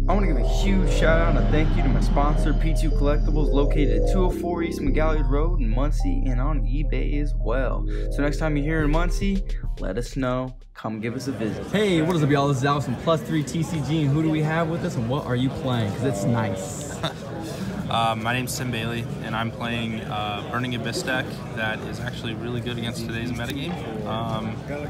I want to give a huge shout out and a thank you to my sponsor, P2 Collectibles, located at 204 East McGalley Road in Muncie and on eBay as well. So next time you're here in Muncie, let us know. Come give us a visit. Hey, what is up, y'all? This is Alex from Plus 3 TCG, and who do we have with us, and what are you playing? Because it's nice. My name's Tim Bailey, and I'm playing Burning Abyss deck that is actually really good against today's metagame.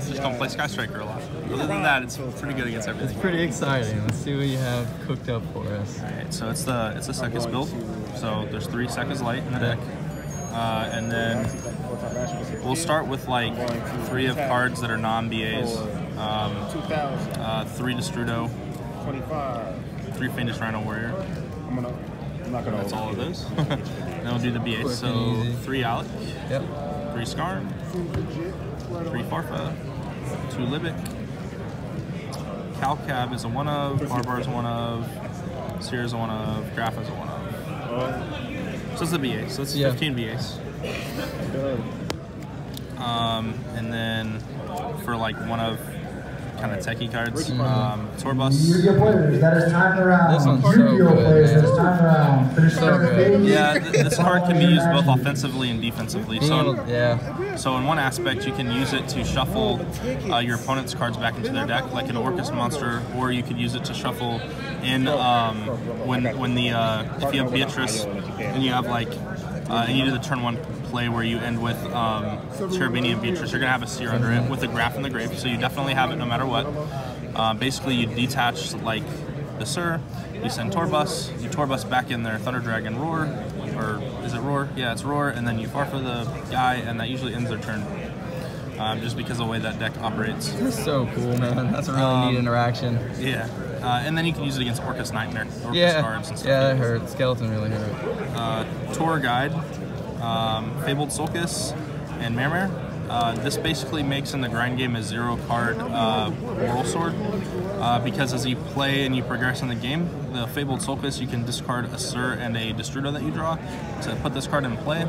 Just don't play Sky Striker a lot. Other than that, it's pretty good against everything. It's pretty exciting. Let's see what you have cooked up for us. Alright, so it's the Sekis build. So there's 3 Sekis Light in the deck. And then we'll start with like 3 of cards that are non-BAs. 3 Destrudo, 3 Fiendish Rhino Warrior. That's all of those. Then we'll do the BAs. So 3 Alec, 3 Skarn, 3 Farfa, 2 Libic. Calcab is a 1 of, Barbar is a 1 of, Seer is a 1 of, Graph is a 1 of. So it's the BAs. So it's 15 BAs. And then for like 1 of kind of techie cards, Torbus. Yu-Gi-Oh players, that is time around. This one's so good, players, that is time around. Finish so good. Yeah, this card can be used both offensively and defensively. So in one aspect, you can use it to shuffle your opponent's cards back into their deck, like an Orcus monster, or you could use it to shuffle in if you have Beatrice and you have like and you do the turn 1 play where you end with Cherubini and Beatrice, you're gonna have a Seer under it with a Graph in the grave, so you definitely have it no matter what. Basically, you detach like the Sir, you send Torbus, you Torbus back in there, Thunder Dragon Roar, or is it Roar? Yeah, it's Roar, and then you Farfa the guy, and that usually ends their turn. Just because of the way that deck operates. That's so cool, man. That's a really neat interaction. Yeah. And then you can use it against Orcus Nightmare, Orcus Guards and stuff. Yeah, that hurt. Skeleton really hurt. Tour Guide, Fabled Sulcus, and Mermere. This basically makes in the grind game a 0-card Moral Sword, because as you play and you progress in the game, the Fabled Sulcus, you can discard a Sir and a Destrudo that you draw to put this card in play,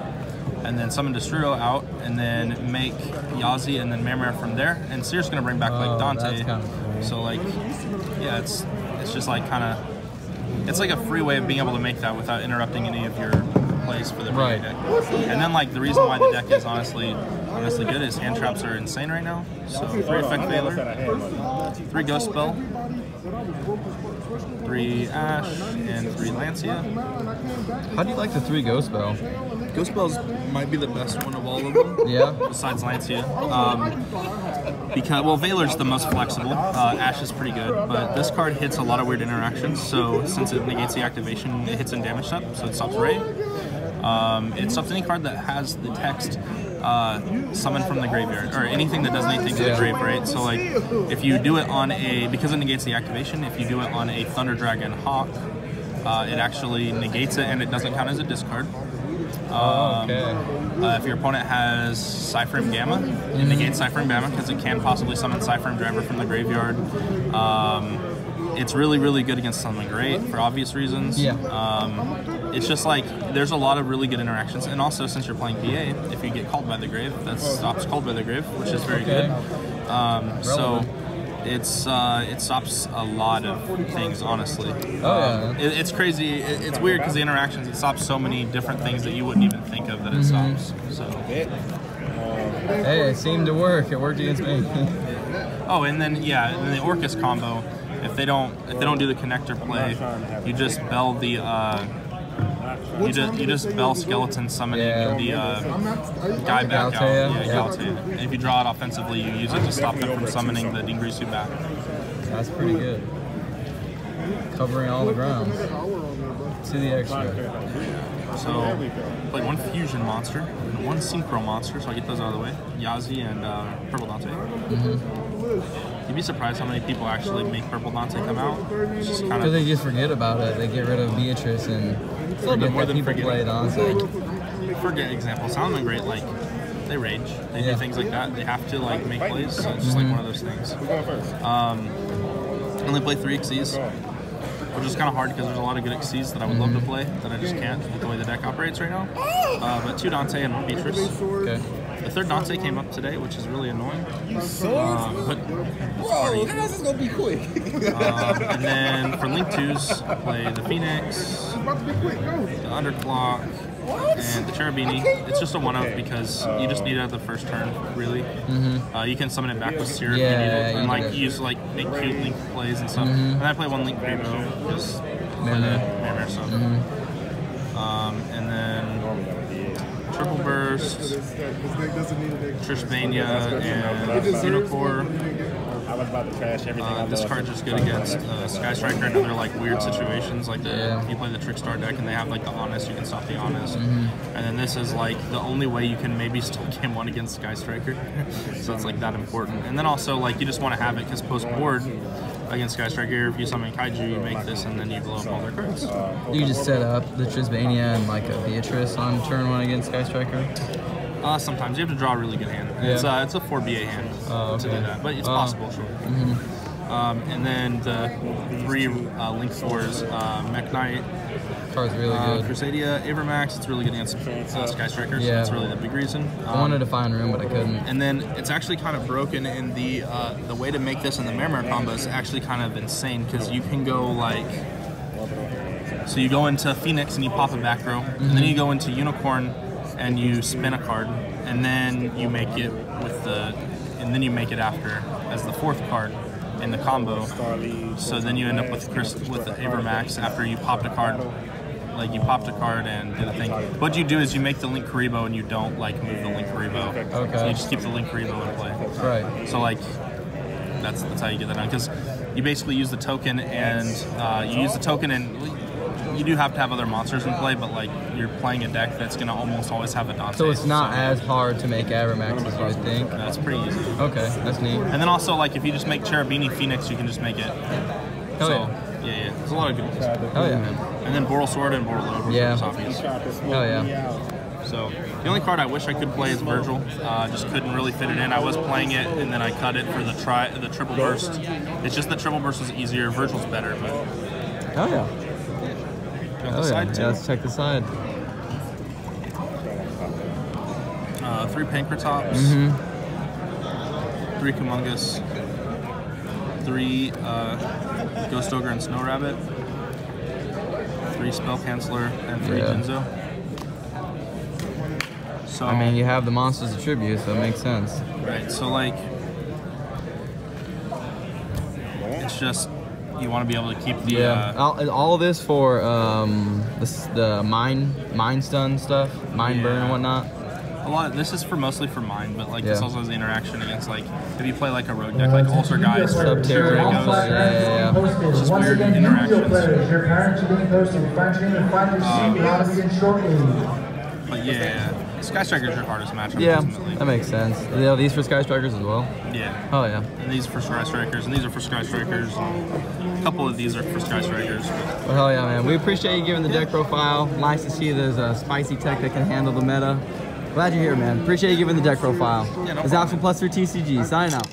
and then summon Destrudo out, and then make Yazi and then Mermere from there. And Seer's gonna bring back like Dante. That's kind of cool. So like, yeah, it's just like kind of, it's like a free way of being able to make that without interrupting any of your plays for the deck. And then like the reason why the deck is honestly good is hand traps are insane right now. So 3 Effect Veiler, 3 Ghost Spell, 3 Ash, and 3 Lancia. How do you like the 3 Ghost Spell? Ghost Spells might be the best one of all of them. Yeah. Besides Lancia. Because, well, Veiler's the most flexible. Ash is pretty good, but this card hits a lot of weird interactions. So since it negates the activation, it hits in damage step, so it stops Ray. It stops any card that has the text summon from the graveyard, or anything that does anything to the grave, right? So like, if you do it on a, because it negates the activation, if you do it on a Thunder Dragon Hawk, it actually negates it and it doesn't count as a discard. If your opponent has Cyframe Gamma, it negates Cyframe Gamma because it can possibly summon Cyframe Driver from the graveyard. It's really, really good against Summoning Great for obvious reasons. It's just like, there's a lot of really good interactions, and also since you're playing PA, if you get called by the grave, that stops Called by the Grave, which is very good. So it stops a lot of things, honestly. It's crazy. It's weird because the interactions, it stops so many different things that you wouldn't even think of that it stops. So hey, it seemed to work. It worked against me. Oh, and then and the Orcus combo. If they don't do the connector play, you just bell the you just bell Skeleton summoning the guy back out. Galatea. And if you draw it offensively, you use it to stop them from summoning the Dingrisu back. That's pretty good. Covering all the grounds to the extra. So played 1 fusion monster and 1 synchro monster, so I get those out of the way. Yazi and Purple Dante. You'd be surprised how many people actually make Purple Dante come out. Because they just forget about it. They get rid of Beatrice and forget that people play Dante. Forget examples. Sound great, like they rage. They do things like that. They have to like make plays. So it's just like one of those things. Only play 3 Xyz, which is kind of hard because there's a lot of good Xyz that I would love to play that I just can't with the way the deck operates right now. But 2 Dante and 1 Beatrice. The third Dante came up today, which is really annoying. But bro, how's this gonna be quick? and then for Link 2s, play the Phoenix, the Underclock, and the Cherubini. It's just a 1-up because you just need it at the first turn, really. You can summon it back with Seer if you need it, and like use like make cute Link plays and stuff. And I play one Link Primo, just play the Mirror stuff. And then Triple Burst, Trishmania, and Unicorn. I was about to trash everything. This card's just good against Sky Striker and other like weird situations. Like if you play the Trickstar deck and they have like the Honest, you can stop the Honest. And then this is like the only way you can maybe still game 1 against Sky Striker. So it's like that important. And then also like you just want to have it because post board against Sky Striker, if you summon Kaiju, you make this and then you blow up all their cards. You just set up the Trisbania and like a Beatrice on turn 1 against Sky Striker? Sometimes you have to draw a really good hand. It's a 4BA hand to do that, but it's possible, sure. And then the 3 Link 4s, Mech Knight, card's really good. Crusadia, Avermax, it's really good against Sky Strikers, so that's really the big reason. I wanted to find room, but I couldn't. And then it's actually kind of broken in the way to make this in the Mirror combo is actually kind of insane because you can go like, so you go into Phoenix and you pop a back row, and then you go into Unicorn and you spin a card, and then you make it with the, and then you make it after as the 4th card in the combo. So then you end up with the Avermax after you popped a card. Like you popped a card and did a thing. What you do is you make the Link Karibo and you don't like move the Link Karibo. Okay. So you just keep the Link Karibo in play. Right. So like that's how you get that done because you basically use the token and you do have to have other monsters in play, but like you're playing a deck that's gonna almost always have a Dante. So it's not as hard to make Avermax as you would think. That's pretty easy. Okay, that's neat. And then also like if you just make Cherubini Phoenix, you can just make it. Yeah. There's a lot of good ones. Oh yeah. And then Boral Sword and Boral Over. Yeah. Obvious. Oh yeah. So the only card I wish I could play is Virgil. Just couldn't really fit it in. I was playing it and then I cut it for the Triple Burst. It's just the Triple Burst was easier. Virgil's better, but. Oh yeah. Let's check the side. 3 Pankratops, 3 Kumungus, 3 Ghost Ogre and Snow Rabbit, 3 Spell Canceller, and 3 Jinzo. So I mean, you have the monsters of tribute, so it makes sense. Right. So like, it's just. You want to be able to keep the all of this for the mind stun stuff, mind burn and whatnot. A lot of this is mostly for mine, but like this also has the interaction against like if you play like a road deck like Ulcergeist or Subterra, it's just weird interactions. Your parents are being posted. Find your name and find your seat. We'll have it shortly. But Sky Striker's your hardest matchup. Yeah, ultimately. that makes sense. Are these for Sky Strikers as well? Yeah. Oh yeah. And these are for Sky Strikers, and these are for Sky Strikers. A couple of these are for Sky Strikers. Well, hell yeah, man. We appreciate you giving the deck profile. Nice to see there's a spicy tech that can handle the meta. Glad you're here, man. Appreciate you giving the deck profile. Yeah, no It's Alex from +3 TCG. Signing out.